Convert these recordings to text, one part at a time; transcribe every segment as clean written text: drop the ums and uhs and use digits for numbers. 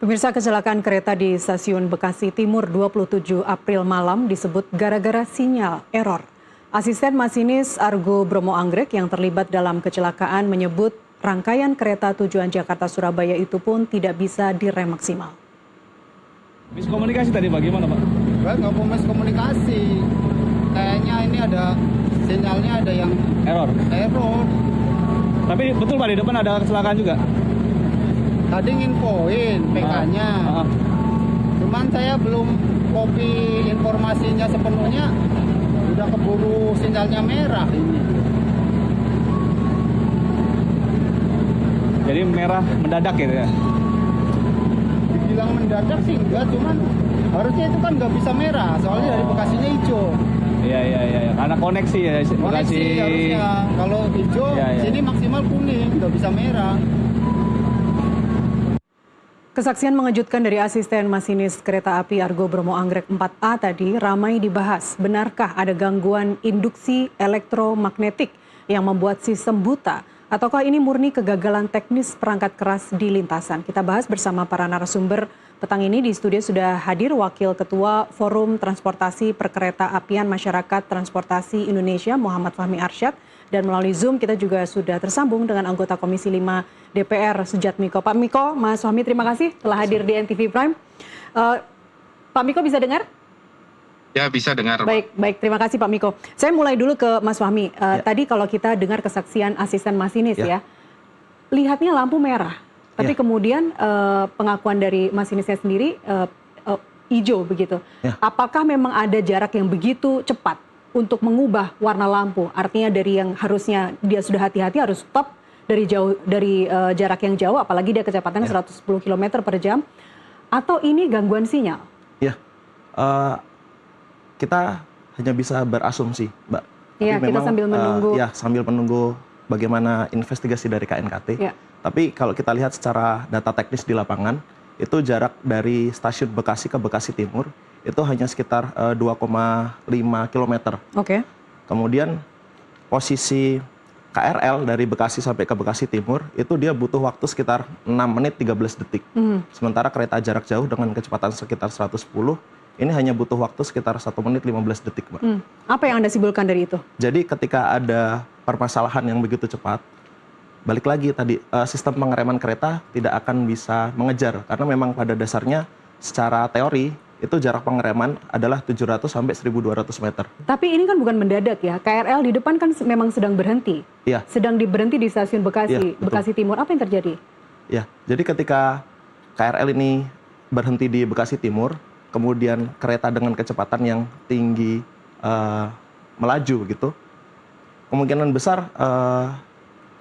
Pemirsa, kecelakaan kereta di stasiun Bekasi Timur 27 April malam disebut gara-gara sinyal error. Asisten masinis Argo Bromo Anggrek yang terlibat dalam kecelakaan menyebut rangkaian kereta tujuan Jakarta-Surabaya itu pun tidak bisa direm maksimal. Miskomunikasi tadi bagaimana, Pak? Nggak mau miskomunikasi. Kayaknya ini ada sinyalnya ada yang Error. Tapi betul Pak, di depan ada kecelakaan juga? tadi nginfoin PK-nya. Cuman saya belum copy informasinya sepenuhnya. Udah keburu sinyalnya merah ini. Jadi merah mendadak gitu ya? Dibilang mendadak sih enggak, cuman harusnya itu kan nggak bisa merah. Soalnya dari Bekasinya hijau. Iya. Karena koneksi ya, Koneksi Bekasi. harusnya. Kalau hijau, sini maksimal kuning, nggak bisa merah. Kesaksian mengejutkan dari asisten masinis kereta api Argo Bromo Anggrek 4A tadi ramai dibahas. Benarkah ada gangguan induksi elektromagnetik yang membuat sistem buta? Ataukah ini murni kegagalan teknis perangkat keras di lintasan? Kita bahas bersama para narasumber petang ini. Di studio sudah hadir Wakil Ketua Forum Transportasi Perkereta Apian Masyarakat Transportasi Indonesia Muhammad Fahmi Arsyad. Dan melalui Zoom kita juga sudah tersambung dengan anggota Komisi 5 DPR Sujat Miko. Pak Miko, Mas Fahmi terima kasih telah hadir di NTV Prime. Pak Miko bisa dengar? Ya, bisa dengar. Baik, terima kasih Pak Miko. Saya mulai dulu ke Mas Fahmi. Tadi kalau kita dengar kesaksian asisten masinis ya, lihatnya lampu merah. Tapi kemudian pengakuan dari masinisnya sendiri hijau begitu. Apakah memang ada jarak yang begitu cepat untuk mengubah warna lampu? Artinya dari yang harusnya dia sudah hati-hati harus stop dari jarak yang jauh, apalagi dia kecepatannya 110 km per jam. Atau ini gangguan sinyal? Ya, kita hanya bisa berasumsi, Mbak. Iya, kita sambil menunggu. Sambil menunggu bagaimana investigasi dari KNKT. Tapi kalau kita lihat secara data teknis di lapangan, itu jarak dari stasiun Bekasi ke Bekasi Timur itu hanya sekitar 2,5 km. Oke. Kemudian posisi KRL dari Bekasi sampai ke Bekasi Timur itu dia butuh waktu sekitar 6 menit 13 detik. Sementara kereta jarak jauh dengan kecepatan sekitar 110 ini hanya butuh waktu sekitar 1 menit 15 detik, Mbak. Apa yang Anda simpulkan dari itu? Jadi ketika ada permasalahan yang begitu cepat, balik lagi tadi sistem pengereman kereta tidak akan bisa mengejar karena memang pada dasarnya secara teori itu jarak pengereman adalah 700 sampai 1.200 meter. Tapi ini kan bukan mendadak ya, KRL di depan kan memang sedang berhenti. Iya. Sedang diberhenti di stasiun Bekasi, Bekasi Timur. Apa yang terjadi? Ya, jadi ketika KRL ini berhenti di Bekasi Timur, kemudian kereta dengan kecepatan yang tinggi melaju gitu, kemungkinan besar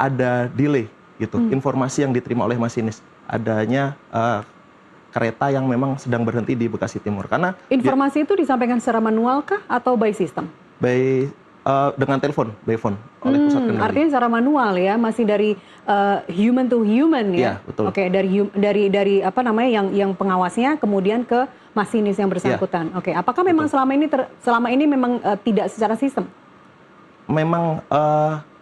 ada delay gitu. Informasi yang diterima oleh masinis adanya kereta yang memang sedang berhenti di Bekasi Timur. Karena informasi itu disampaikan secara manual kah atau by system? Dengan telepon, by phone oleh pusat kendali. Artinya secara manual ya, masih dari human to human ya. Betul. Oke, dari apa namanya yang pengawasnya kemudian ke masinis yang bersangkutan. Oke, apakah memang selama ini memang tidak secara sistem? Memang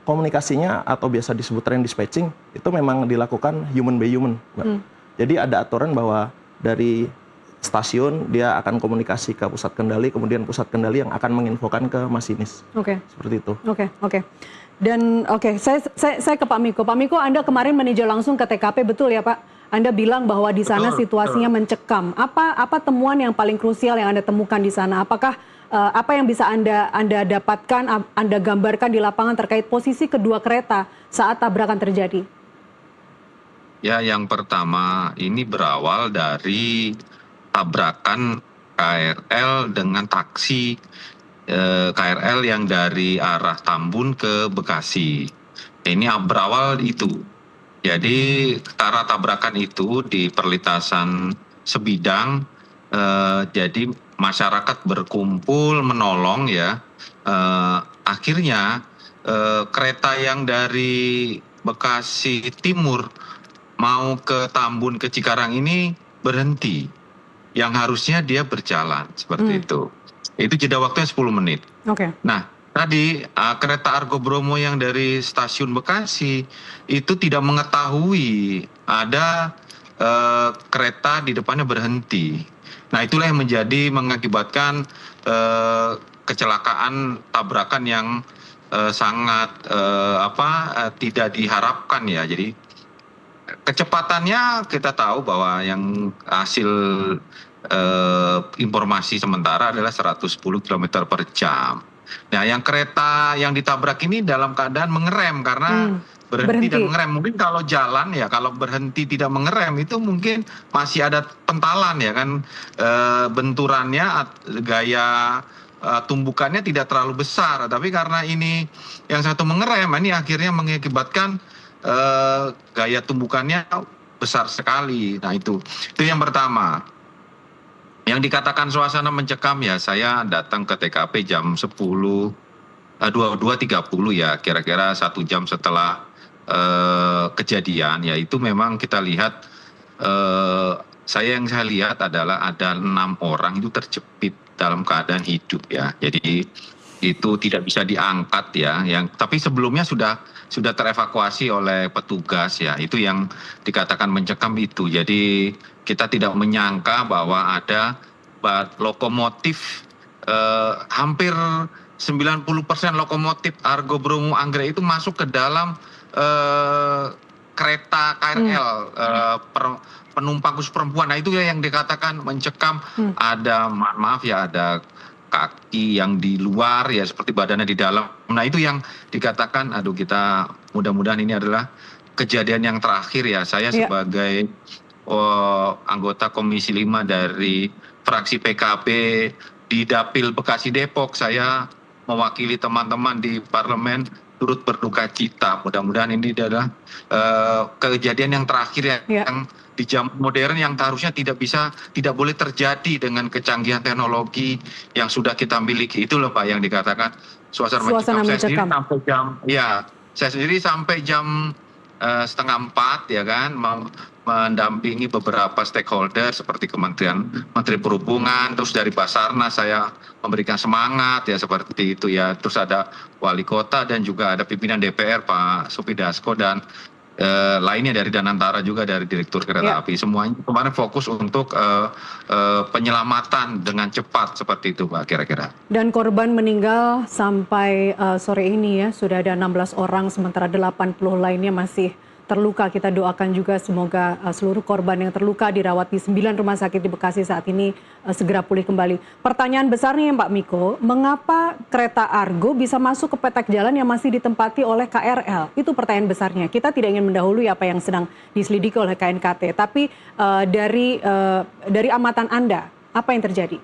komunikasinya atau biasa disebut train dispatching itu memang dilakukan human by human, Mbak. Jadi ada aturan bahwa dari stasiun dia akan komunikasi ke pusat kendali, kemudian pusat kendali yang akan menginfokan ke masinis. Oke. Seperti itu. Oke. Dan saya ke Pak Miko. Pak Miko, Anda kemarin meninjau langsung ke TKP, betul ya Pak? Anda bilang bahwa di sana situasinya mencekam. Apa temuan yang paling krusial yang Anda temukan di sana? Apakah apa yang bisa Anda dapatkan, Anda gambarkan di lapangan terkait posisi kedua kereta saat tabrakan terjadi? Ya, yang pertama ini berawal dari tabrakan KRL dengan taksi KRL yang dari arah Tambun ke Bekasi. Ini berawal itu. Jadi karena tabrakan itu di perlintasan sebidang, jadi masyarakat berkumpul menolong ya. Akhirnya kereta yang dari Bekasi Timur mau ke Tambun ke Cikarang ini berhenti. Yang harusnya dia berjalan seperti itu. Itu jeda waktunya 10 menit. Oke. Nah, tadi kereta Argo Bromo yang dari stasiun Bekasi itu tidak mengetahui ada kereta di depannya berhenti. Nah, itulah yang mengakibatkan kecelakaan tabrakan yang sangat tidak diharapkan ya. Jadi kecepatannya kita tahu bahwa yang hasil informasi sementara adalah 110 km per jam. Nah, yang kereta yang ditabrak ini dalam keadaan mengerem karena berhenti dan mengerem. Mungkin kalau jalan ya, kalau berhenti tidak mengerem itu mungkin masih ada pentalan ya kan, benturannya, gaya tumbukannya tidak terlalu besar. Tapi karena ini yang satu mengerem, ini akhirnya mengakibatkan gaya tumbukannya besar sekali. Nah itu yang pertama. Yang dikatakan suasana mencekam ya, saya datang ke TKP jam 22.30 ya, kira-kira 1 jam setelah kejadian. Ya itu memang kita lihat, yang saya lihat adalah ada 6 orang itu terjepit dalam keadaan hidup ya. Jadi itu tidak bisa diangkat ya. Tapi sebelumnya sudah terevakuasi oleh petugas ya. Itu yang dikatakan mencekam itu. Jadi kita tidak menyangka bahwa ada lokomotif, hampir 90% lokomotif Argo Bromo Anggrek itu masuk ke dalam kereta KRL penumpang khusus perempuan. Nah itu ya yang dikatakan mencekam. Ada maaf ya, ada kaki yang di luar ya, seperti badannya di dalam. Nah itu yang dikatakan, kita mudah-mudahan ini adalah kejadian yang terakhir ya. Saya sebagai anggota Komisi 5 dari fraksi PKB di Dapil Bekasi Depok, saya mewakili teman-teman di parlemen turut berduka cita. Mudah-mudahan ini adalah kejadian yang terakhir yang di zaman modern yang harusnya tidak boleh terjadi dengan kecanggihan teknologi yang sudah kita miliki. Itu loh Pak yang dikatakan suasana mencekam. Saya sendiri sampai jam 3:30 ya kan, mendampingi beberapa stakeholder seperti Menteri Perhubungan, terus dari Basarnas saya memberikan semangat ya seperti itu ya. Terus ada Wali Kota dan juga ada pimpinan DPR Pak Supidasko dan lainnya dari Danantara juga dari Direktur Kereta Api. Semuanya kemarin fokus untuk penyelamatan dengan cepat seperti itu Pak kira-kira. Dan korban meninggal sampai sore ini ya sudah ada 16 orang, sementara 80 lainnya masih terluka. Kita doakan juga semoga seluruh korban yang terluka dirawat di 9 rumah sakit di Bekasi saat ini segera pulih kembali. Pertanyaan besarnya Pak Miko, mengapa kereta Argo bisa masuk ke petak jalan yang masih ditempati oleh KRL? Itu pertanyaan besarnya. Kita tidak ingin mendahului apa yang sedang diselidiki oleh KNKT, tapi dari amatan Anda, apa yang terjadi?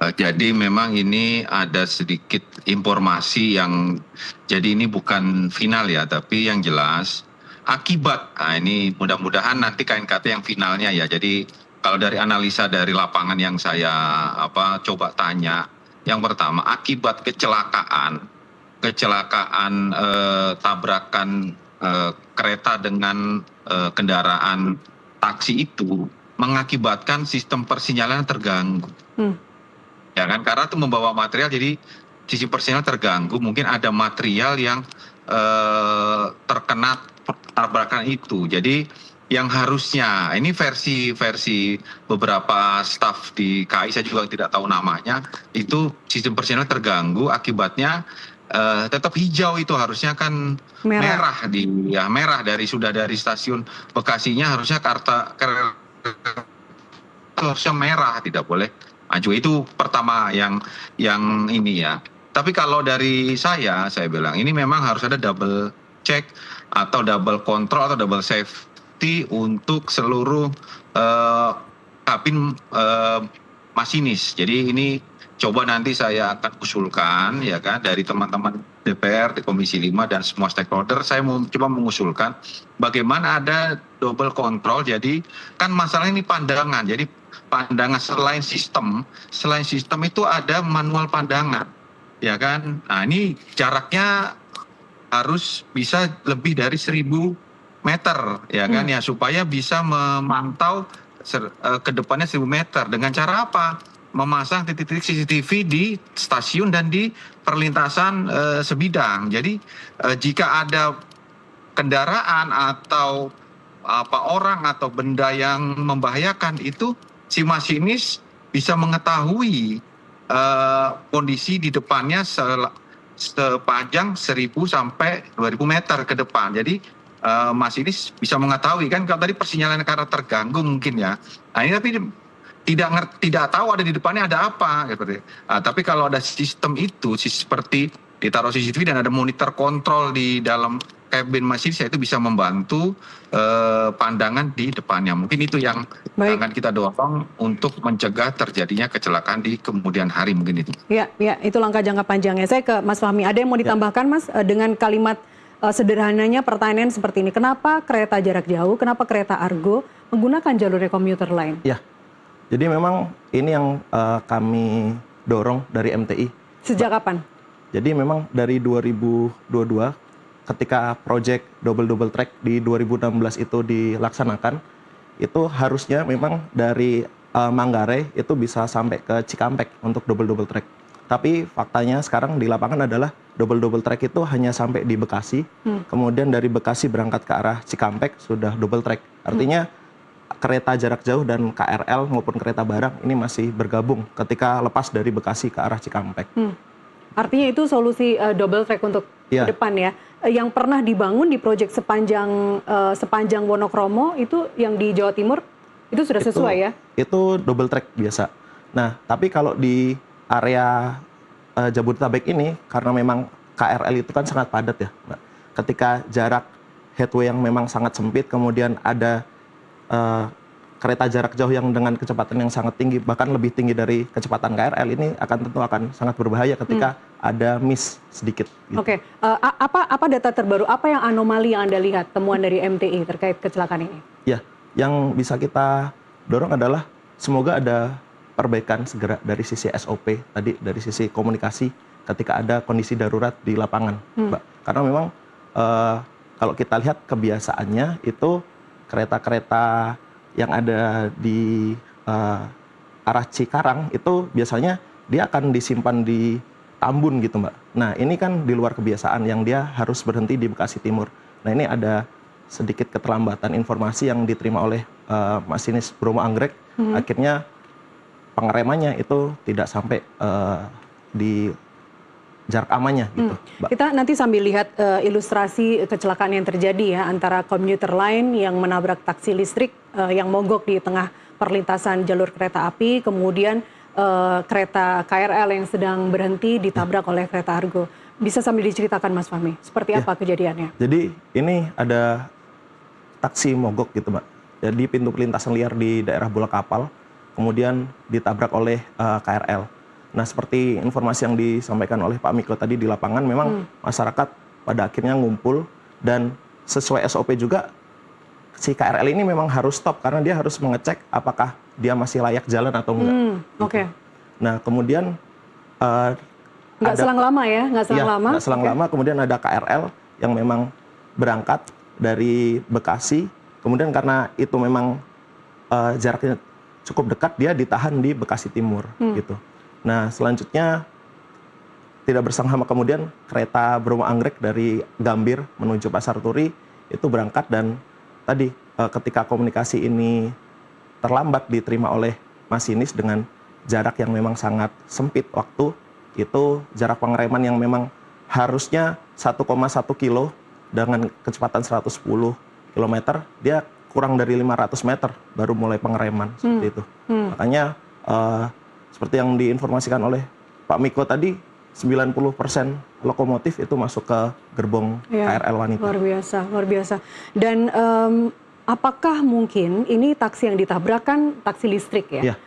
Jadi memang ini ada sedikit informasi yang, jadi ini bukan final ya, tapi yang jelas akibat, ini mudah-mudahan nanti KNKT yang finalnya ya. Jadi kalau dari analisa dari lapangan yang saya coba tanya, yang pertama akibat kecelakaan tabrakan kereta dengan kendaraan taksi itu mengakibatkan sistem persinyalan terganggu. Ya kan, karena itu membawa material, jadi sisi persinyalan terganggu. Mungkin ada material yang terkena tabrakan itu. Jadi yang harusnya, ini versi beberapa staf di KAI, saya juga tidak tahu namanya, itu sistem persinyalan terganggu, akibatnya tetap hijau, itu harusnya kan merah dari stasiun Bekasinya harusnya harusnya merah, tidak boleh maju. Itu pertama yang ini ya. Tapi kalau dari saya bilang ini memang harus ada double check atau double control atau double safety untuk seluruh kabin masinis. Jadi ini coba nanti saya akan usulkan ya kan, dari teman-teman DPR di Komisi 5 dan semua stakeholder, saya mau coba mengusulkan bagaimana ada double control. Jadi kan masalah ini pandangan. Jadi pandangan selain sistem itu ada manual pandangan ya kan. Nah ini jaraknya harus bisa lebih dari 1.000 meter ya kan ya, supaya bisa memantau ke depannya 1.000 meter. Dengan cara apa? Memasang titik-titik CCTV di stasiun dan di perlintasan sebidang. Jadi jika ada kendaraan atau orang atau benda yang membahayakan itu si masinis bisa mengetahui kondisi di depannya sepanjang 1.000 sampai 2.000 meter ke depan. Jadi masinis bisa mengetahui kan, kalau tadi persinyalan karena terganggu mungkin ya. Nah ini tapi tidak tahu ada di depannya ada apa gitu. Tapi kalau ada sistem itu seperti ditaruh CCTV dan ada monitor kontrol di dalam kabin masinis, itu bisa membantu pandangan di depannya. Mungkin itu yang akan kita dorong untuk mencegah terjadinya kecelakaan di kemudian hari, mungkin itu. Ya, itu langkah jangka panjangnya. Saya ke Mas Fahmi. Ada yang mau ditambahkan, Mas, dengan kalimat sederhananya pertanyaan seperti ini? Kenapa kereta jarak jauh, kenapa kereta Argo menggunakan jalurnya komuter lain? Ya, jadi memang ini yang kami dorong dari MTI. Sejak kapan? Jadi memang dari 2022 ketika proyek double track di 2016 itu dilaksanakan, itu harusnya memang dari Manggarai itu bisa sampai ke Cikampek untuk double track. Tapi faktanya sekarang di lapangan adalah double track itu hanya sampai di Bekasi, kemudian dari Bekasi berangkat ke arah Cikampek sudah double track. Artinya kereta jarak jauh dan KRL maupun kereta barang ini masih bergabung ketika lepas dari Bekasi ke arah Cikampek. Artinya itu solusi double track untuk ke depan ya. Yang pernah dibangun di proyek sepanjang Wonokromo itu yang di Jawa Timur itu sudah sesuai ya? Itu double track biasa. Nah, tapi kalau di area Jabodetabek ini karena memang KRL itu kan sangat padat ya, Mbak. Ketika jarak headway yang memang sangat sempit, kemudian ada kereta jarak jauh yang dengan kecepatan yang sangat tinggi, bahkan lebih tinggi dari kecepatan KRL, ini tentu akan sangat berbahaya ketika ada miss sedikit. Gitu. Oke, apa data terbaru, apa yang anomali yang Anda lihat temuan dari MTI terkait kecelakaan ini? Ya, yang bisa kita dorong adalah semoga ada perbaikan segera dari sisi SOP tadi, dari sisi komunikasi ketika ada kondisi darurat di lapangan, Mbak. Karena memang kalau kita lihat kebiasaannya itu kereta-kereta yang ada di arah Cikarang itu biasanya dia akan disimpan di Tambun gitu, Mbak. Nah ini kan di luar kebiasaan yang dia harus berhenti di Bekasi Timur. Nah ini ada sedikit keterlambatan informasi yang diterima oleh masinis Bromo Anggrek. Akhirnya pengeremannya itu tidak sampai di jarak amannya gitu, Mbak. Kita nanti sambil lihat ilustrasi kecelakaan yang terjadi ya antara komuter lain yang menabrak taksi listrik yang mogok di tengah perlintasan jalur kereta api, kemudian kereta KRL yang sedang berhenti ditabrak oleh kereta Argo. Bisa sambil diceritakan Mas Fahmi, seperti apa kejadiannya? Jadi ini ada taksi mogok gitu, Mbak. Jadi pintu perlintasan liar di daerah Bola Kapal, kemudian ditabrak oleh KRL. Nah, seperti informasi yang disampaikan oleh Pak Miko tadi di lapangan, memang masyarakat pada akhirnya ngumpul dan sesuai SOP juga si KRL ini memang harus stop karena dia harus mengecek apakah dia masih layak jalan atau enggak. Oke. Nah, kemudian nggak selang lama ya, nggak selang lama. Nggak selang lama, kemudian ada KRL yang memang berangkat dari Bekasi, kemudian karena itu memang jaraknya cukup dekat, dia ditahan di Bekasi Timur gitu. Nah, selanjutnya tidak bersama kemudian kereta Bromo Anggrek dari Gambir menuju Pasar Turi itu berangkat dan tadi ketika komunikasi ini terlambat diterima oleh masinis dengan jarak yang memang sangat sempit waktu, itu jarak pengereman yang memang harusnya 1,1 kilo dengan kecepatan 110 km, dia kurang dari 500 meter baru mulai pengereman seperti itu. Makanya seperti yang diinformasikan oleh Pak Miko tadi, 90% lokomotif itu masuk ke gerbong KRL wanita. Luar biasa, luar biasa. Dan apakah mungkin ini taksi yang ditabrak kan taksi listrik ya?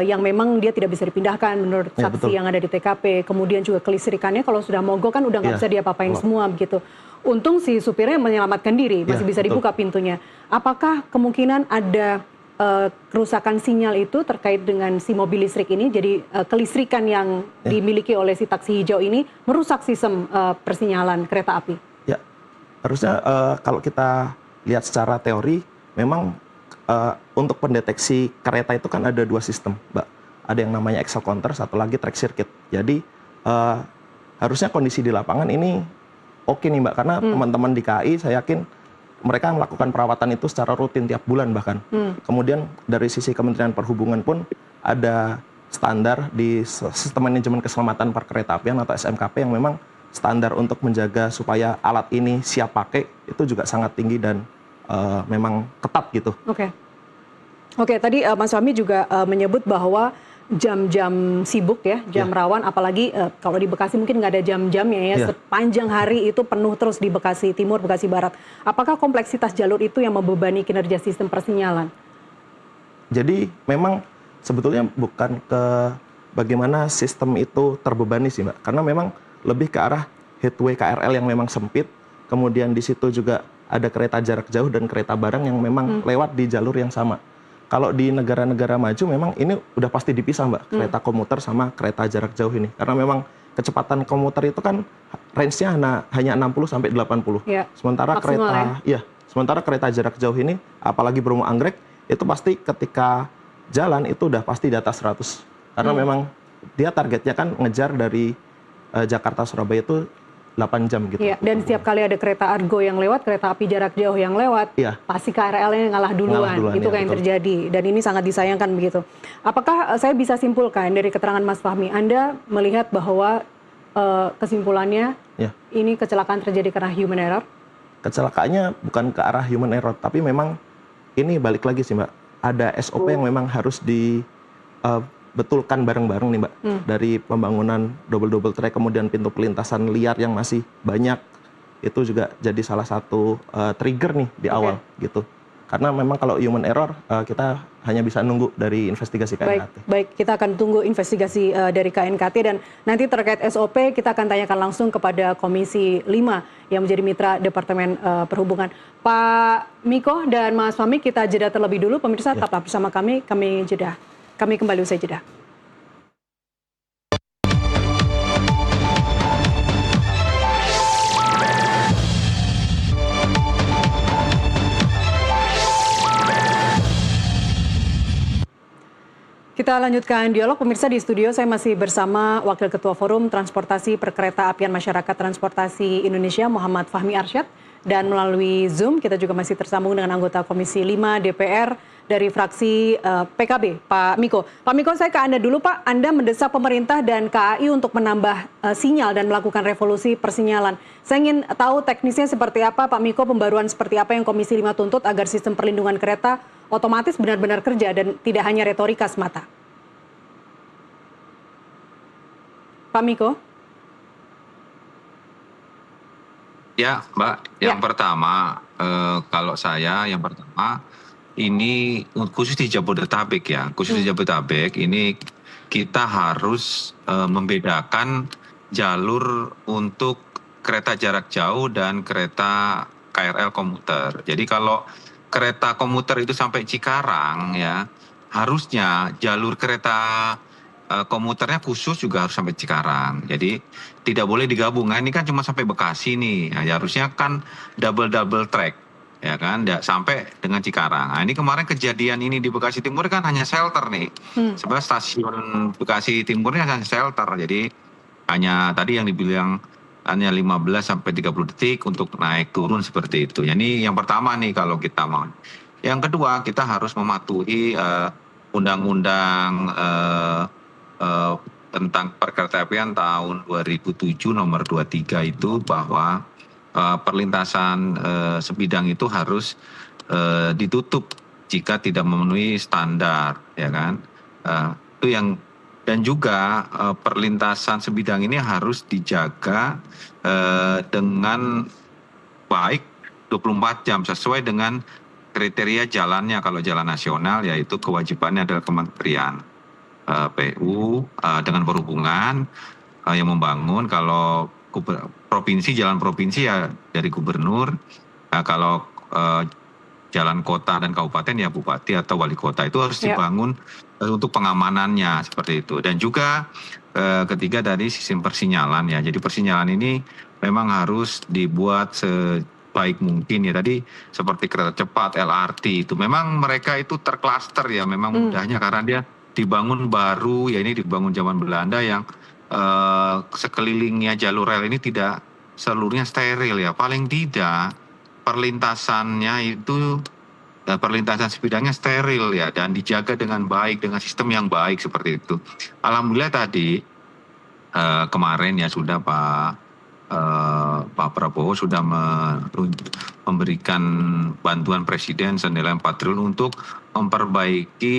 Yang memang dia tidak bisa dipindahkan menurut saksi yang ada di TKP. Kemudian juga kelistrikannya kalau sudah mogok kan udah nggak bisa diapa-apain semua begitu. Untung si supirnya menyelamatkan diri, masih bisa dibuka pintunya. Apakah kemungkinan ada kerusakan sinyal itu terkait dengan si mobil listrik ini, jadi kelistrikan yang dimiliki oleh si taksi hijau ini merusak sistem persinyalan kereta api? Ya, harusnya kalau kita lihat secara teori, memang untuk pendeteksi kereta itu kan ada dua sistem, Mbak. Ada yang namanya axle counter, satu lagi track circuit. Jadi harusnya kondisi di lapangan ini oke nih, Mbak, karena teman-teman di KAI saya yakin mereka melakukan perawatan itu secara rutin tiap bulan bahkan. Kemudian dari sisi Kementerian Perhubungan pun ada standar di Sistem Manajemen Keselamatan Perkeretaapian atau SMKP yang memang standar untuk menjaga supaya alat ini siap pakai itu juga sangat tinggi dan memang ketat gitu. Oke, tadi Mas Fahmi juga menyebut bahwa jam-jam sibuk ya, jam rawan, apalagi kalau di Bekasi mungkin nggak ada jam-jamnya ya, sepanjang hari itu penuh terus di Bekasi Timur, Bekasi Barat. Apakah kompleksitas jalur itu yang membebani kinerja sistem persinyalan? Jadi memang sebetulnya bukan ke bagaimana sistem itu terbebani sih Mbak, karena memang lebih ke arah headway KRL yang memang sempit, kemudian di situ juga ada kereta jarak jauh dan kereta barang yang memang lewat di jalur yang sama. Kalau di negara-negara maju memang ini udah pasti dipisah Mbak, kereta komuter sama kereta jarak jauh ini. Karena memang kecepatan komuter itu kan range-nya hanya 60 sampai 80. Ya, sementara sementara kereta jarak jauh ini apalagi Bromo Anggrek itu pasti ketika jalan itu udah pasti di atas 100. Karena memang dia targetnya kan ngejar dari Jakarta Surabaya itu 8 jam gitu. Iya, dan setiap kali ada kereta Argo yang lewat, kereta api jarak jauh yang lewat, pasti KRL-nya ngalah duluan. Itu yang terjadi. Dan ini sangat disayangkan begitu. Apakah saya bisa simpulkan dari keterangan Mas Fahmi, Anda melihat bahwa kesimpulannya ini kecelakaan terjadi karena human error? Kecelakaannya bukan ke arah human error, tapi memang ini balik lagi sih Mbak. Ada SOP yang memang harus betulkan bareng-bareng nih Mbak, dari pembangunan double track, kemudian pintu pelintasan liar yang masih banyak, itu juga jadi salah satu trigger nih di awal gitu. Karena memang kalau human error kita hanya bisa nunggu dari investigasi KNKT. Baik, kita akan tunggu investigasi dari KNKT dan nanti terkait SOP kita akan tanyakan langsung kepada Komisi 5 yang menjadi mitra Departemen Perhubungan. Pak Miko dan Mas Fahmi, kita jeda terlebih dulu. Pemirsa tetaplah bersama kami jeda. Kami kembali usai jeda. Kita lanjutkan dialog, pemirsa. Di studio saya masih bersama Wakil Ketua Forum Transportasi Perkeretaapian Masyarakat Transportasi Indonesia, Muhammad Fahmi Arsyad. Dan melalui Zoom kita juga masih tersambung dengan anggota Komisi 5 DPR dari fraksi PKB, Pak Miko. Pak Miko, saya ke Anda dulu Pak. Anda mendesak pemerintah dan KAI untuk menambah sinyal dan melakukan revolusi persinyalan. Saya ingin tahu teknisnya seperti apa Pak Miko, pembaruan seperti apa yang Komisi 5 tuntut agar sistem perlindungan kereta otomatis benar-benar kerja dan tidak hanya retorika semata. Pak Miko? Ya, Mbak. Yang pertama, kalau saya yang pertama ini khusus di Jabodetabek ya, khusus di Jabodetabek ini kita harus membedakan jalur untuk kereta jarak jauh dan kereta KRL komuter. Jadi kalau kereta komuter itu sampai Cikarang ya, harusnya jalur kereta komuternya khusus juga harus sampai Cikarang. Jadi tidak boleh digabung. Nah, ini kan cuma sampai Bekasi nih. Nah, harusnya kan double track, ya kan, sampai dengan Cikarang. Nah, ini kemarin kejadian ini di Bekasi Timur kan hanya shelter nih. Sebenarnya stasiun Bekasi Timurnya hanya shelter. Jadi hanya tadi yang dibilang hanya 15 sampai 30 detik untuk naik turun seperti itu. Ini yang pertama nih kalau kita mau. Yang kedua, kita harus mematuhi undang-undang tentang perkeretaapian tahun 2007 nomor 23 itu bahwa perlintasan sebidang itu harus ditutup jika tidak memenuhi standar, ya kan? Itu yang, dan juga perlintasan sebidang ini harus dijaga dengan baik 24 jam sesuai dengan kriteria jalannya. Kalau jalan nasional yaitu kewajibannya adalah Kementerian PU dengan perhubungan yang membangun. Kalau provinsi, jalan provinsi ya dari gubernur. Kalau jalan kota dan kabupaten ya bupati atau wali kota. Itu harus dibangun untuk pengamanannya seperti itu. Dan juga ketiga dari sistem persinyalan ya. Jadi persinyalan ini memang harus dibuat sebaik mungkin ya. Tadi seperti kereta cepat, LRT itu memang mereka itu terklaster ya. Memang mudahnya karena dia dibangun baru ya, ini dibangun zaman Belanda yang sekelilingnya jalur rel ini tidak seluruhnya steril ya. Paling tidak perlintasannya itu perlintasan sebidangnya steril ya dan dijaga dengan baik dengan sistem yang baik seperti itu. Alhamdulillah tadi kemarin ya sudah Pak Prabowo sudah memberikan bantuan Presiden senilai 4 triliun untuk memperbaiki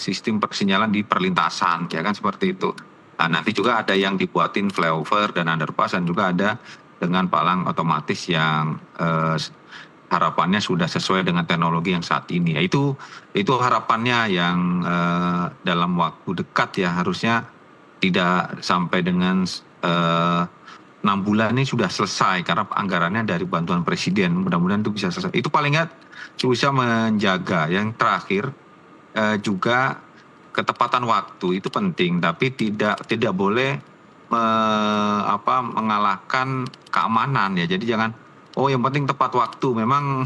sistem persinyalan di perlintasan ya kan seperti itu. Nah, nanti juga ada yang dibuatin flyover dan underpass dan juga ada dengan palang otomatis yang harapannya sudah sesuai dengan teknologi yang saat ini. Ya, itu harapannya yang dalam waktu dekat ya harusnya tidak sampai dengan 6 bulan ini sudah selesai karena anggarannya dari bantuan Presiden. Mudah-mudahan itu bisa selesai. Itu paling nggak bisa menjaga. Yang terakhir juga ketepatan waktu itu penting, tapi tidak boleh mengalahkan keamanan ya. Jadi jangan yang penting tepat waktu. Memang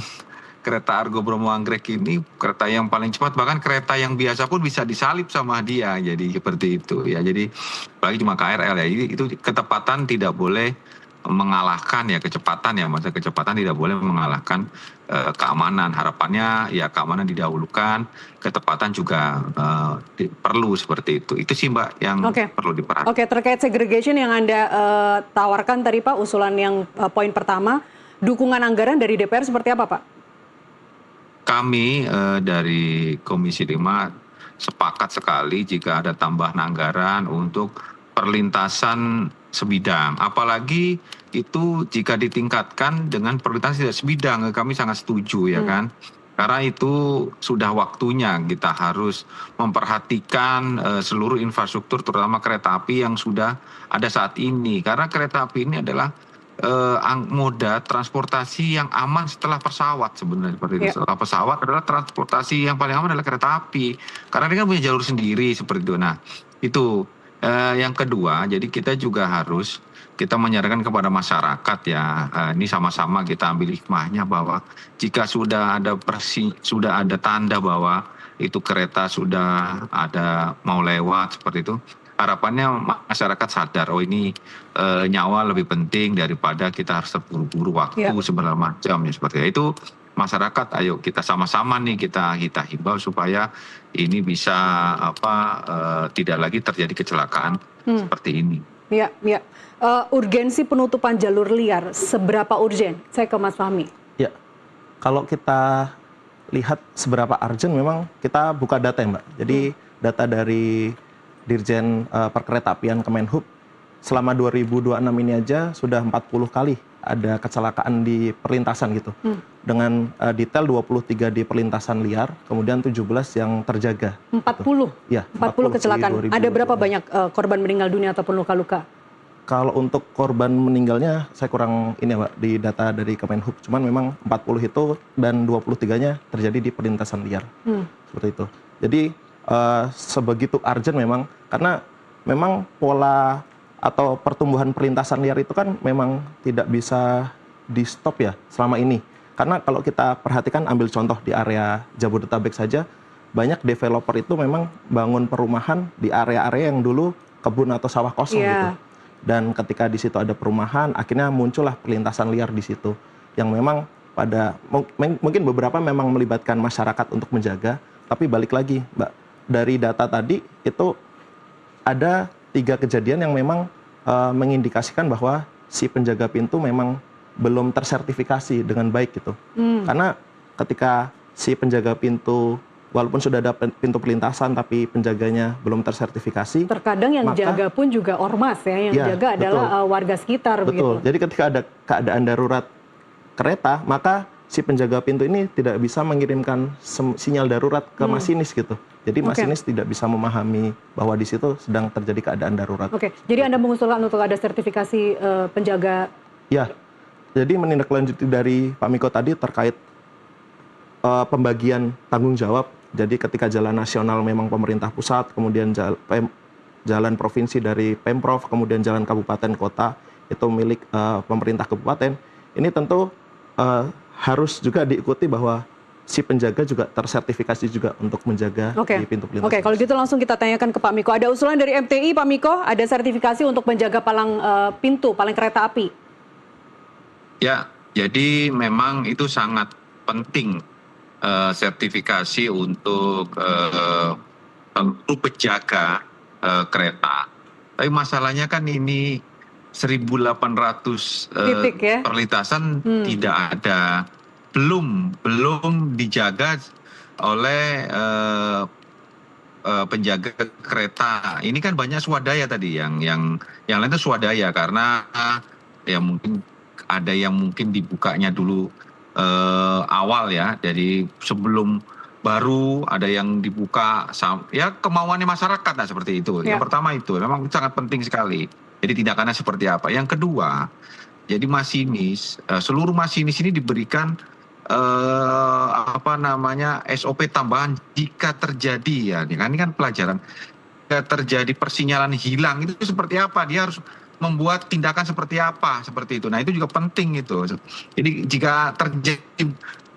kereta Argo Bromo Anggrek ini kereta yang paling cepat, bahkan kereta yang biasa pun bisa disalip sama dia. Jadi seperti itu ya. Jadi apalagi cuma KRL ya. Itu ketepatan tidak boleh mengalahkan ya kecepatan ya. Masa kecepatan tidak boleh mengalahkan keamanan. Harapannya ya keamanan didahulukan, ketepatan juga perlu seperti itu. Itu sih Mbak yang perlu diperhatikan. Oke, terkait segregation yang Anda tawarkan tadi Pak, usulan yang poin pertama, dukungan anggaran dari DPR seperti apa Pak? Kami dari Komisi 5 sepakat sekali jika ada tambahan anggaran untuk perlintasan sebidang. Apalagi itu jika ditingkatkan dengan perlintasan tidak sebidang, kami sangat setuju ya kan. Karena itu sudah waktunya kita harus memperhatikan seluruh infrastruktur terutama kereta api yang sudah ada saat ini. Karena kereta api ini adalah moda transportasi yang aman setelah pesawat sebenarnya seperti itu. Setelah pesawat adalah transportasi yang paling aman adalah kereta api. Karena dia kan punya jalur sendiri seperti itu. Nah, itu yang kedua, jadi kita juga harus kita menyarankan kepada masyarakat ya, ini sama-sama kita ambil hikmahnya bahwa jika sudah ada tanda bahwa itu kereta sudah ada mau lewat seperti itu, harapannya masyarakat sadar, ini nyawa lebih penting daripada kita harus terburu-buru waktu segala macam ya seperti itu. Masyarakat, ayo kita sama-sama nih kita himbau supaya ini bisa tidak lagi terjadi kecelakaan seperti ini. Ya. Urgensi penutupan jalur liar seberapa urgen? Saya ke Mas Fahmi. Ya, kalau kita lihat seberapa urgent memang kita buka data ya Mbak. Jadi data dari Dirjen Perkeretaapian Kemenhub selama 2026 ini aja sudah 40 kali ada kecelakaan di perlintasan gitu. Dengan detail 23 di perlintasan liar, kemudian 17 yang terjaga. 40? Gitu. Ya, 40 kecelakaan. Ada berapa banyak korban meninggal dunia ataupun luka-luka? Kalau untuk korban meninggalnya saya kurang ini ya Mbak, di data dari Kemenhub. Cuman memang 40 itu dan 23-nya terjadi di perlintasan liar. Seperti itu. Jadi sebegitu urgent memang, karena memang pola atau pertumbuhan perlintasan liar itu kan memang tidak bisa di stop ya selama ini. Karena kalau kita perhatikan, ambil contoh di area Jabodetabek saja, banyak developer itu memang bangun perumahan di area-area yang dulu kebun atau sawah kosong gitu. Dan ketika di situ ada perumahan, akhirnya muncullah perlintasan liar di situ. Yang memang mungkin beberapa memang melibatkan masyarakat untuk menjaga, tapi balik lagi Mbak, dari data tadi itu ada 3 kejadian yang memang mengindikasikan bahwa si penjaga pintu memang belum tersertifikasi dengan baik gitu. Karena ketika si penjaga pintu walaupun sudah ada pintu perlintasan tapi penjaganya belum tersertifikasi, terkadang yang jaga pun juga ormas ya, yang jaga adalah warga sekitar. Betul. Begitu. Jadi ketika ada keadaan darurat kereta, maka si penjaga pintu ini tidak bisa mengirimkan sinyal darurat ke masinis gitu. Jadi masinis tidak bisa memahami bahwa di situ sedang terjadi keadaan darurat. Jadi Anda mengusulkan untuk ada sertifikasi penjaga? Ya, jadi menindaklanjuti dari Pak Miko tadi terkait pembagian tanggung jawab. Jadi ketika jalan nasional memang pemerintah pusat, kemudian jalan provinsi dari Pemprov, kemudian jalan kabupaten kota itu milik pemerintah kabupaten. Ini tentu harus juga diikuti bahwa si penjaga juga tersertifikasi juga untuk menjaga di pintu perlintasan. Kalau gitu langsung kita tanyakan ke Pak Miko. Ada usulan dari MTI, Pak Miko, ada sertifikasi untuk menjaga palang pintu, palang kereta api? Ya, Jadi memang itu sangat penting sertifikasi untuk penjaga kereta. Tapi masalahnya kan ini 1.800 Titik ya. perlintasan tidak ada, belum dijaga oleh penjaga kereta. Ini kan banyak swadaya tadi, yang lain itu swadaya karena ya mungkin ada yang mungkin dibukanya dulu awal ya, jadi sebelum baru ada yang dibuka, ya kemauannya masyarakat lah seperti itu. Ya. Yang pertama itu memang sangat penting sekali. Jadi tindakannya seperti apa. Yang kedua, jadi masinis, seluruh masinis ini diberikan SOP tambahan jika terjadi ya. Ini kan pelajaran. Jika terjadi persinyalan hilang itu seperti apa? Dia harus membuat tindakan seperti apa, seperti itu. Nah itu juga penting itu. Jadi jika terjadi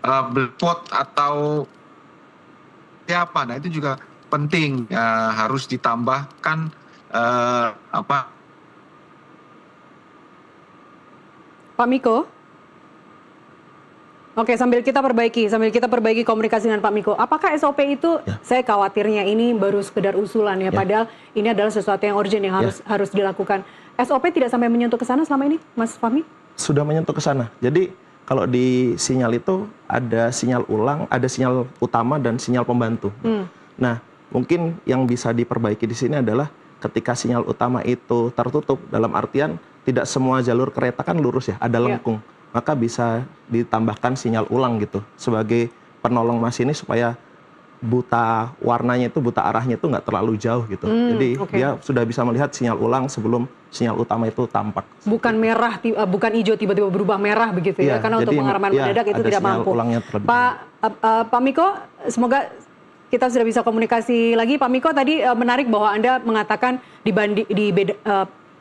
belpot atau siapa, nah itu juga penting, harus ditambahkan Pak Miko? Oke, sambil kita perbaiki komunikasi dengan Pak Miko. Apakah SOP itu, saya khawatirnya ini baru sekedar usulan ya, padahal ini adalah sesuatu yang urgent yang harus dilakukan. SOP tidak sampai menyentuh ke sana selama ini, Mas Fahmi? Sudah menyentuh ke sana. Jadi kalau di sinyal itu ada sinyal ulang, ada sinyal utama dan sinyal pembantu. Nah, mungkin yang bisa diperbaiki di sini adalah ketika sinyal utama itu tertutup, dalam artian tidak semua jalur kereta kan lurus ya, ada lengkung. Maka bisa ditambahkan sinyal ulang gitu sebagai penolong masinis supaya buta warnanya itu, buta arahnya itu nggak terlalu jauh gitu. Jadi dia sudah bisa melihat sinyal ulang sebelum sinyal utama itu tampak. Bukan merah, bukan hijau tiba-tiba berubah merah begitu ya, karena untuk pengaraman mendadak itu tidak mampu. Pak Miko, semoga kita sudah bisa komunikasi lagi. Pak Miko, tadi menarik bahwa Anda mengatakan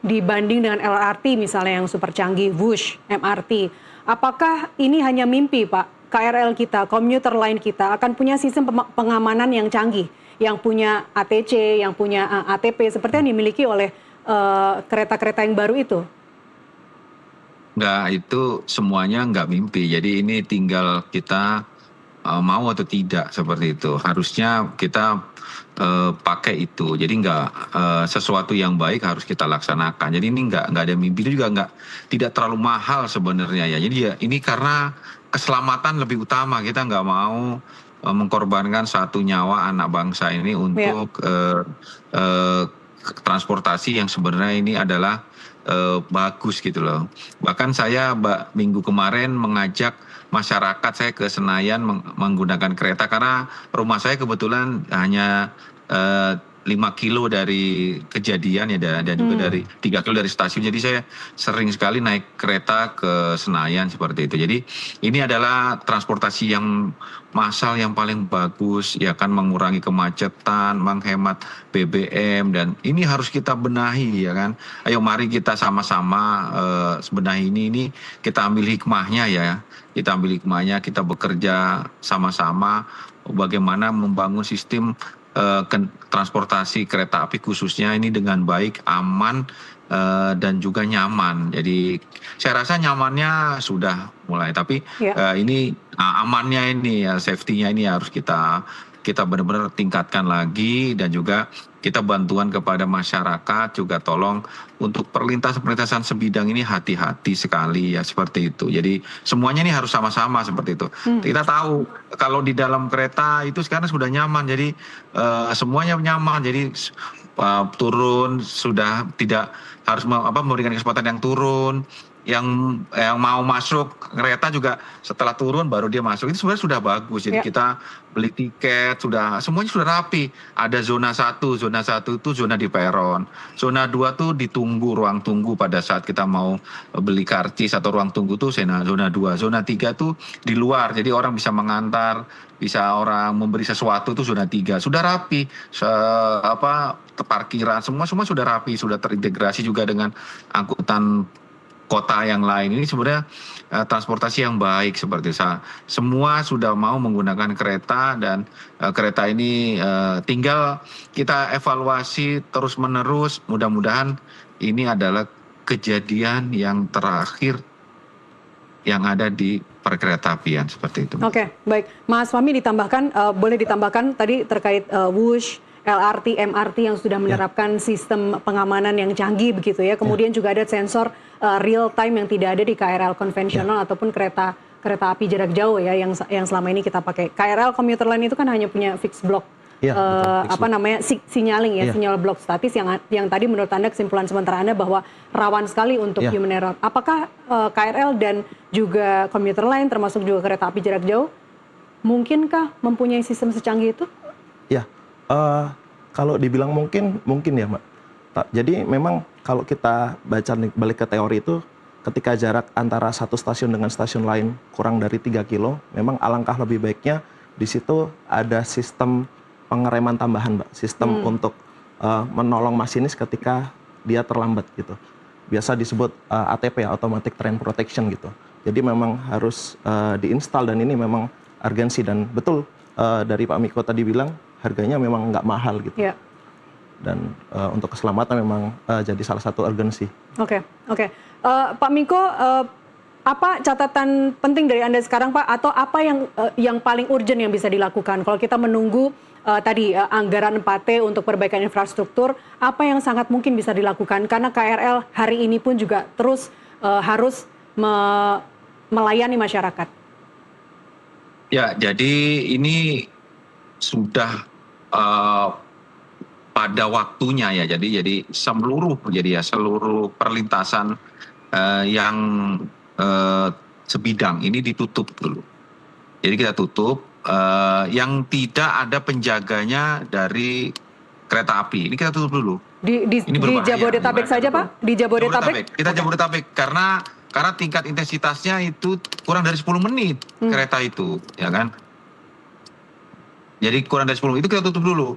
dibanding dengan LRT misalnya yang super canggih, Wush, MRT. Apakah ini hanya mimpi, Pak? KRL kita, komuter lain kita akan punya sistem pengamanan yang canggih, yang punya ATC, yang punya ATP, seperti yang dimiliki oleh kereta-kereta yang baru itu? Enggak, itu semuanya enggak mimpi. Jadi ini tinggal kita mau atau tidak, seperti itu. Harusnya kita pakai itu. Jadi sesuatu yang baik harus kita laksanakan. Jadi ini enggak ada mimpi, itu juga tidak terlalu mahal sebenarnya ya. Jadi ya ini karena keselamatan lebih utama. Kita nggak mau mengorbankan satu nyawa anak bangsa ini untuk transportasi yang sebenarnya ini adalah bagus gitu loh. Bahkan saya minggu kemarin mengajak masyarakat saya ke Senayan menggunakan kereta karena rumah saya kebetulan hanya 5 kilo dari kejadian ya, dan juga dari 3 kilo dari stasiun. Jadi saya sering sekali naik kereta ke Senayan seperti itu. Jadi ini adalah transportasi yang massal yang paling bagus, ya kan, mengurangi kemacetan, menghemat BBM, dan ini harus kita benahi ya kan. Ayo mari kita sama-sama benahi ini kita ambil hikmahnya ya. Kita ambil hikmahnya, kita bekerja sama-sama bagaimana membangun sistem transportasi kereta api khususnya ini dengan baik, aman, dan juga nyaman. Jadi saya rasa nyamannya sudah mulai, tapi ini amannya ini ya, safety-nya ini harus kita benar-benar tingkatkan lagi, dan juga kita bantuan kepada masyarakat juga tolong untuk perlintasan sebidang ini hati-hati sekali ya, seperti itu. Jadi semuanya ini harus sama-sama seperti itu. Kita tahu kalau di dalam kereta itu sekarang sudah nyaman, jadi semuanya nyaman. Jadi turun sudah tidak harus memberikan kesempatan yang turun. Yang mau masuk kereta juga setelah turun baru dia masuk, itu sebenarnya sudah bagus. Jadi kita beli tiket, semuanya sudah rapi. Ada zona 1 itu zona di peron, zona 2 tuh ditunggu, ruang tunggu pada saat kita mau beli karcis, atau ruang tunggu tuh zona 2, zona 3 tuh di luar, jadi orang bisa mengantar, bisa orang memberi sesuatu tuh zona 3 sudah rapi. Parkiran semua sudah rapi, sudah terintegrasi juga dengan angkutan kota yang lain. Ini sebenarnya transportasi yang baik seperti itu. Semua sudah mau menggunakan kereta, dan kereta ini tinggal kita evaluasi terus-menerus. Mudah-mudahan ini adalah kejadian yang terakhir yang ada di perkeretaapian seperti itu. Oke, baik. Mas Fahmi boleh ditambahkan tadi terkait WUSH, LRT, MRT yang sudah menerapkan sistem pengamanan yang canggih begitu ya. Kemudian juga ada sensor real time yang tidak ada di KRL konvensional ataupun kereta api jarak jauh ya yang selama ini kita pakai. KRL komuter lain itu kan hanya punya fixed block. Signaling ya, sinyal blok statis yang tadi menurut Anda kesimpulan sementara Anda bahwa rawan sekali untuk human error. Apakah KRL dan juga komuter lain termasuk juga kereta api jarak jauh mungkinkah mempunyai sistem secanggih itu? Ya, kalau dibilang mungkin ya Mbak. Jadi memang kalau kita balik ke teori itu, ketika jarak antara satu stasiun dengan stasiun lain kurang dari 3 kilo, memang alangkah lebih baiknya di situ ada sistem pengereman tambahan, Mbak. Sistem untuk menolong masinis ketika dia terlambat gitu. Biasa disebut ATP, Automatic Train Protection gitu. Jadi memang harus diinstal dan ini memang urgensi dan betul dari Pak Miko tadi bilang harganya memang nggak mahal gitu. Yeah. Dan untuk keselamatan memang jadi salah satu urgensi. Oke. Pak Miko, apa catatan penting dari Anda sekarang Pak, atau apa yang paling urgent yang bisa dilakukan? Kalau kita menunggu tadi anggaran 4T untuk perbaikan infrastruktur, apa yang sangat mungkin bisa dilakukan? Karena KRL hari ini pun juga terus harus melayani masyarakat. Ya, jadi ini sudah pada waktunya ya. Jadi seluruh perlintasan yang sebidang ini ditutup dulu. Jadi kita tutup yang tidak ada penjaganya dari kereta api. Ini kita tutup dulu. Di Jabodetabek saja Pak? Di Jabodetabek? Kita Jabodetabek karena tingkat intensitasnya itu kurang dari 10 menit kereta itu, ya kan? Jadi kurang dari 10 menit itu kita tutup dulu.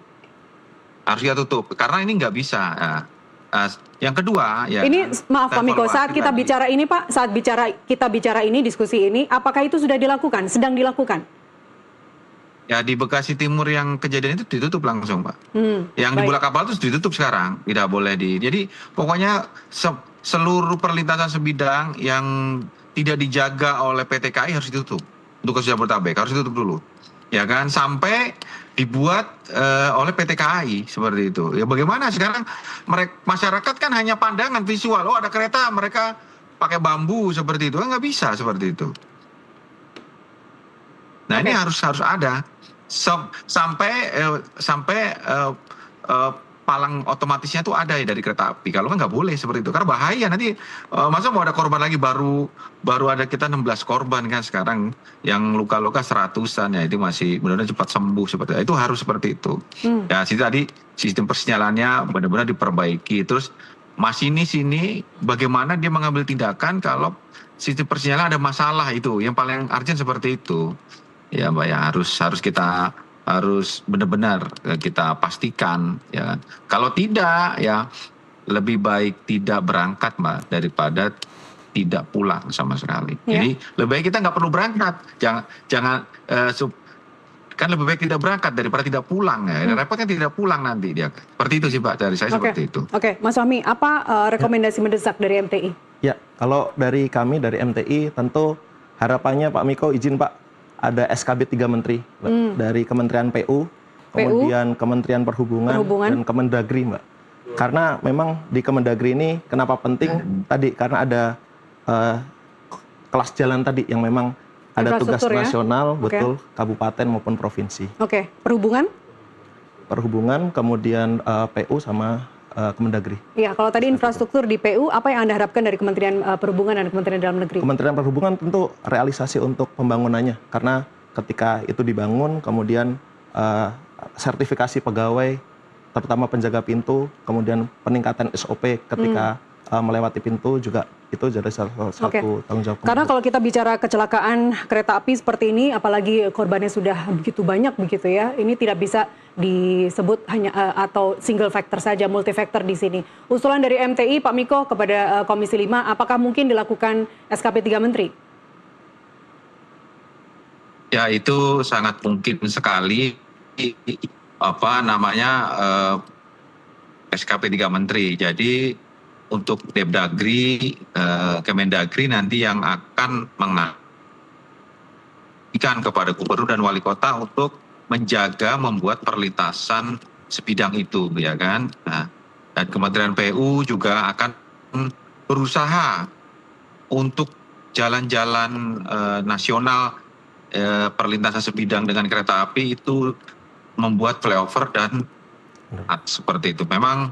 Harus kita tutup karena ini nggak bisa. Yang kedua, ya. Ini maaf Pak Miko, saat kita bicara ini Pak, kita bicara ini, diskusi ini, apakah itu sudah dilakukan, sedang dilakukan? Ya di Bekasi Timur yang kejadian itu ditutup langsung Pak. Yang di Bulak Kapal itu ditutup sekarang, tidak boleh Jadi pokoknya seluruh perlintasan sebidang yang tidak dijaga oleh PT KAI harus ditutup. Untuk kasus Jabodetabek harus ditutup dulu, ya kan? Sampai dibuat oleh PT KAI seperti itu. Ya bagaimana sekarang masyarakat kan hanya pandangan visual, ada kereta mereka pakai bambu seperti itu, nggak bisa seperti itu. Nah ini harus ada sampai palang otomatisnya itu ada ya dari kereta api. Kalau nggak boleh seperti itu, karena bahaya nanti. Masa mau ada korban lagi, baru ada kita 16 korban kan sekarang, yang luka-luka 100-an ya, itu masih benar-benar cepat sembuh seperti itu. Itu harus seperti itu. Ya tadi sistem persinyalannya benar-benar diperbaiki. Terus masinis ini bagaimana dia mengambil tindakan kalau sistem persinyalan ada masalah, itu yang paling urgent seperti itu. Ya Mbak ya, harus benar-benar kita pastikan ya. Kalau tidak ya lebih baik tidak berangkat Mbak daripada tidak pulang sama sekali. Ya. Jadi lebih baik kita nggak perlu berangkat. Jangan kan lebih baik tidak berangkat daripada tidak pulang ya. Repotnya tidak pulang nanti dia. Seperti itu sih Pak, dari saya seperti itu. Oke, Mas Fahmi, apa rekomendasi mendesak dari MTI? Ya, kalau dari kami dari MTI tentu harapannya Pak Miko izin Pak, ada SKB 3 Menteri, dari Kementerian PU, kemudian Kementerian Perhubungan, dan Kemendagri, Mbak. Karena memang di Kemendagri ini kenapa penting tadi, karena ada kelas jalan tadi yang memang ada tugas nasional, betul, kabupaten maupun provinsi. Oke, Perhubungan? Perhubungan, kemudian PU sama Kemendagri. Iya, kalau tadi infrastruktur di PU, apa yang Anda harapkan dari Kementerian Perhubungan dan Kementerian Dalam Negeri? Kementerian Perhubungan tentu realisasi untuk pembangunannya, karena ketika itu dibangun, kemudian sertifikasi pegawai, terutama penjaga pintu, kemudian peningkatan SOP ketika melewati pintu juga itu jadi salah satu tanggung jawab. Karena kalau kita bicara kecelakaan kereta api seperti ini, apalagi korbannya sudah begitu banyak begitu ya, ini tidak bisa disebut hanya atau single factor saja, multi factor di sini. Usulan dari MTI, Pak Miko, kepada Komisi 5, apakah mungkin dilakukan SKP 3 Menteri? Ya itu sangat mungkin sekali SKP 3 Menteri. Jadi untuk Depdagri, Kemendagri nanti yang akan mengajukan kepada gubernur dan wali kota untuk menjaga membuat perlintasan sebidang itu, ya kan. Nah, dan Kementerian PU juga akan berusaha untuk jalan-jalan nasional perlintasan sebidang dengan kereta api itu membuat flyover dan seperti itu. Memang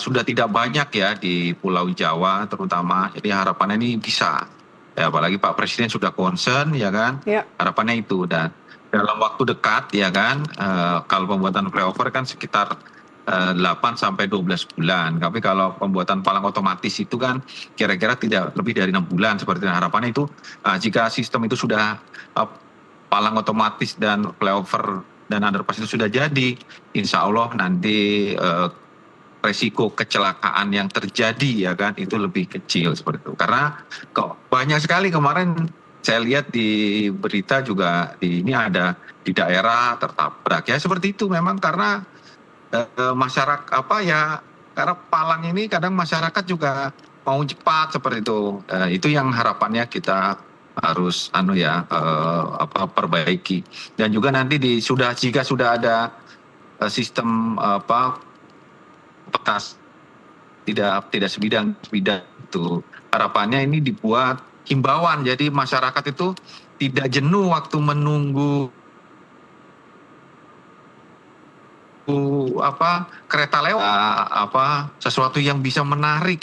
sudah tidak banyak ya di Pulau Jawa terutama. Jadi harapannya ini bisa. Ya, apalagi Pak Presiden sudah concern, ya kan. Ya. Harapannya itu. Dan dalam waktu dekat, ya kan, kalau pembuatan flyover kan sekitar 8 sampai 12 bulan. Tapi kalau pembuatan palang otomatis itu kan kira-kira tidak lebih dari 6 bulan seperti itu. Harapannya itu jika sistem itu sudah palang otomatis dan flyover dan underpass itu sudah jadi, insya Allah nanti resiko kecelakaan yang terjadi, ya kan, itu lebih kecil seperti itu. Karena banyak sekali kemarin saya lihat di berita juga ini ada di daerah tertabrak, ya seperti itu. Memang karena masyarakat karena palang ini kadang masyarakat juga mau cepat seperti itu. Itu yang harapannya kita harus perbaiki. Dan juga nanti jika sudah ada sistem bekas tidak sebidang itu, harapannya ini dibuat himbauan, jadi masyarakat itu tidak jenuh waktu menunggu kereta lewat, sesuatu yang bisa menarik.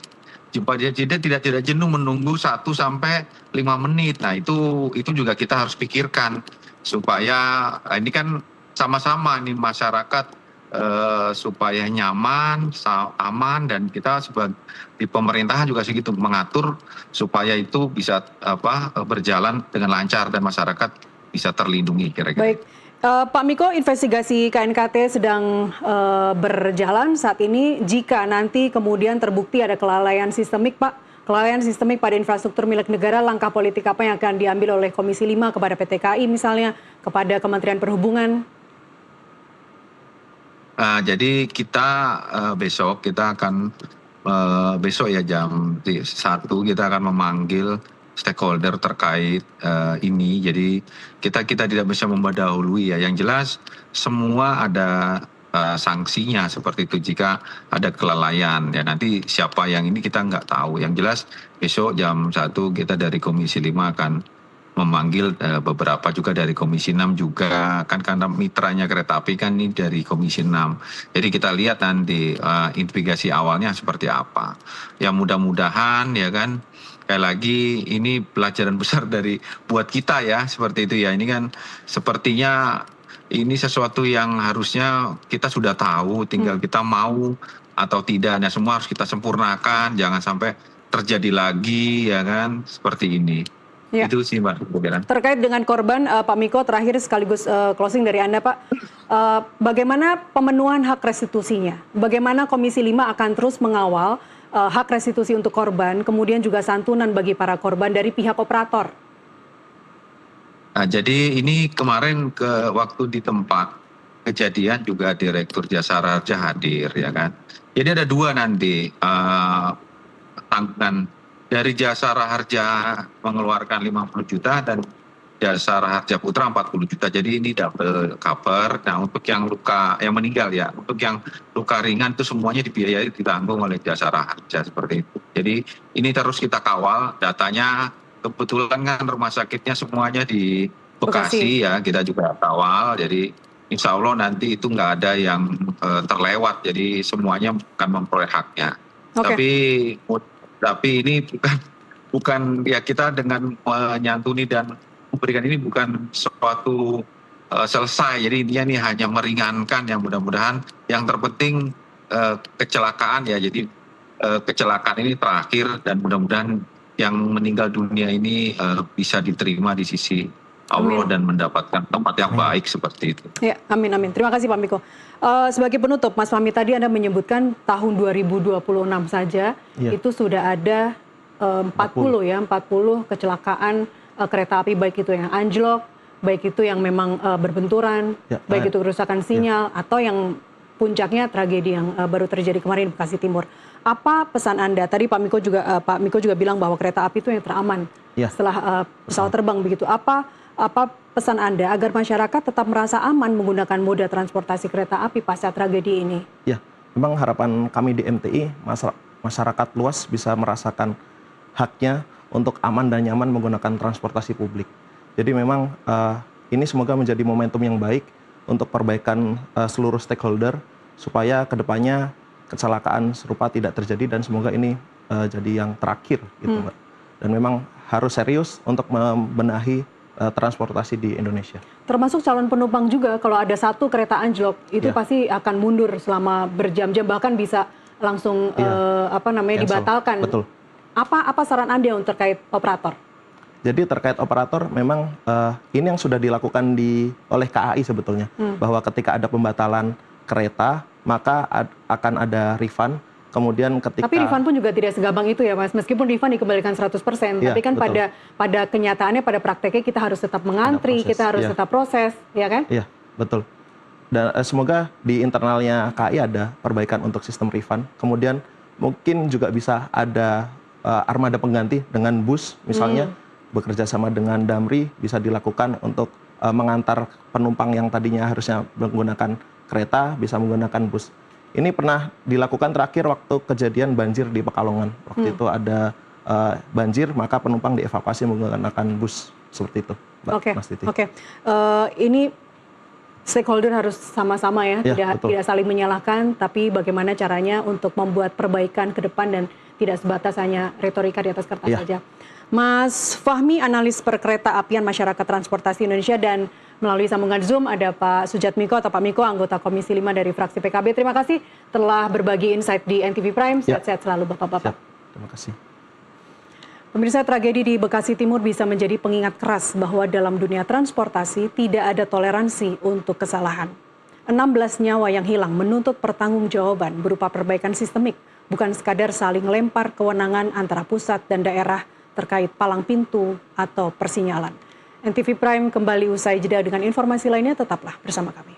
Jadi tidak jenuh menunggu 1 sampai 5 menit. Nah, itu juga kita harus pikirkan supaya ini kan sama-sama nih masyarakat supaya nyaman, aman, dan kita di pemerintahan juga segitu mengatur supaya itu bisa berjalan dengan lancar dan masyarakat bisa terlindungi kira-kira. Baik. Pak Miko, investigasi KNKT sedang berjalan saat ini. Jika nanti kemudian terbukti ada kelalaian sistemik, Pak, pada infrastruktur milik negara, langkah politik apa yang akan diambil oleh Komisi 5 kepada PT KAI misalnya, kepada Kementerian Perhubungan? Jadi kita besok akan jam 1 kita akan memanggil stakeholder terkait ini. Jadi kita tidak bisa membadahului ya. Yang jelas semua ada sanksinya seperti itu jika ada kelalaian. Ya nanti siapa yang ini kita nggak tahu. Yang jelas besok jam 1 kita dari Komisi 5 akan memanggil beberapa juga dari Komisi 6 juga, kan karena mitranya kereta api kan ini dari Komisi 6. Jadi kita lihat nanti investigasi awalnya seperti apa. Ya mudah-mudahan ya kan, sekali lagi ini pelajaran besar buat kita ya, seperti itu ya. Ini kan sepertinya ini sesuatu yang harusnya kita sudah tahu, tinggal kita mau atau tidak. Nah semua harus kita sempurnakan, jangan sampai terjadi lagi ya kan, seperti ini. Ya. Itu sih Mbak. Terkait dengan korban, Pak Miko, terakhir sekaligus closing dari Anda, Pak. Bagaimana pemenuhan hak restitusinya? Bagaimana Komisi 5 akan terus mengawal hak restitusi untuk korban, kemudian juga santunan bagi para korban dari pihak operator? Nah, jadi ini kemarin waktu di tempat kejadian juga Direktur Jasara Harja hadir ya kan. Jadi ada 2 nanti tanggungan. Dari Jasara Harja mengeluarkan 50 juta dan Jasara Harja Putra 40 juta. Jadi ini double cover. Nah untuk yang meninggal ya, untuk yang luka ringan itu semuanya dibiayai, ditanggung oleh Jasara Harja seperti itu. Jadi ini terus kita kawal datanya. Kebetulan kan rumah sakitnya semuanya di Bekasi ya, kita juga kawal. Jadi insya Allah nanti itu nggak ada yang terlewat. Jadi semuanya akan memperoleh haknya. Okay. Tapi ini bukan ya, kita dengan menyantuni dan memberikan ini bukan suatu selesai. Jadi intinya ini hanya meringankan, yang mudah-mudahan yang terpenting kecelakaan ya. Jadi kecelakaan ini terakhir dan mudah-mudahan yang meninggal dunia ini bisa diterima di sisi Allah dan mendapatkan tempat yang baik seperti itu. Ya, amin. Terima kasih Pak Miko. Sebagai penutup, Mas Fahmi, tadi Anda menyebutkan tahun 2026 saja itu sudah ada 40 kecelakaan kereta api, baik itu yang anjlok, baik itu yang memang berbenturan, baik itu kerusakan sinyal, atau yang puncaknya tragedi yang baru terjadi kemarin di Bekasi Timur. Apa pesan Anda? Tadi Pak Miko juga bilang bahwa kereta api itu yang teraman setelah pesawat terbang begitu. Apa pesan Anda agar masyarakat tetap merasa aman menggunakan moda transportasi kereta api pasca tragedi ini? Ya, memang harapan kami di MTI masyarakat luas bisa merasakan haknya untuk aman dan nyaman menggunakan transportasi publik. Jadi memang ini semoga menjadi momentum yang baik untuk perbaikan seluruh stakeholder supaya kedepannya kecelakaan serupa tidak terjadi dan semoga ini jadi yang terakhir gitu Mbak. Dan memang harus serius untuk membenahi transportasi di Indonesia. Termasuk calon penumpang juga, kalau ada satu kereta anjlok itu pasti akan mundur selama berjam-jam, bahkan bisa langsung dibatalkan. Betul. Apa saran Anda untuk terkait operator? Jadi terkait operator memang ini yang sudah dilakukan oleh KAI sebetulnya, bahwa ketika ada pembatalan kereta maka akan ada refund. Kemudian ketika Tapi refund pun juga tidak segampang itu ya Mas, meskipun refund dikembalikan 100%, tapi kan pada kenyataannya, pada prakteknya kita harus tetap mengantri, kita harus tetap proses, ya kan? Iya, betul. Dan semoga di internalnya KAI ada perbaikan untuk sistem refund. Kemudian mungkin juga bisa ada armada pengganti dengan bus, misalnya bekerja sama dengan Damri bisa dilakukan untuk mengantar penumpang yang tadinya harusnya menggunakan kereta bisa menggunakan bus. Ini pernah dilakukan terakhir waktu kejadian banjir di Pekalongan. Waktu itu ada banjir, maka penumpang dievakuasi menggunakan bus seperti itu, Mas Titi. Oke. Ini stakeholder harus sama-sama ya, tidak saling menyalahkan, tapi bagaimana caranya untuk membuat perbaikan ke depan dan tidak sebatas hanya retorika di atas kertas saja. Mas Fahmi, analis perkereta apian masyarakat transportasi Indonesia, dan melalui sambungan Zoom ada Pak Sujatmiko atau Pak Miko, anggota Komisi 5 dari fraksi PKB. Terima kasih telah berbagi insight di NTV Prime. Sehat-sehat selalu Bapak-Bapak. Terima kasih. Pemirsa, tragedi di Bekasi Timur bisa menjadi pengingat keras bahwa dalam dunia transportasi tidak ada toleransi untuk kesalahan. 16 nyawa yang hilang menuntut pertanggungjawaban berupa perbaikan sistemik, bukan sekadar saling lempar kewenangan antara pusat dan daerah terkait palang pintu atau persinyalan. NTV Prime kembali usai jeda dengan informasi lainnya, tetaplah bersama kami.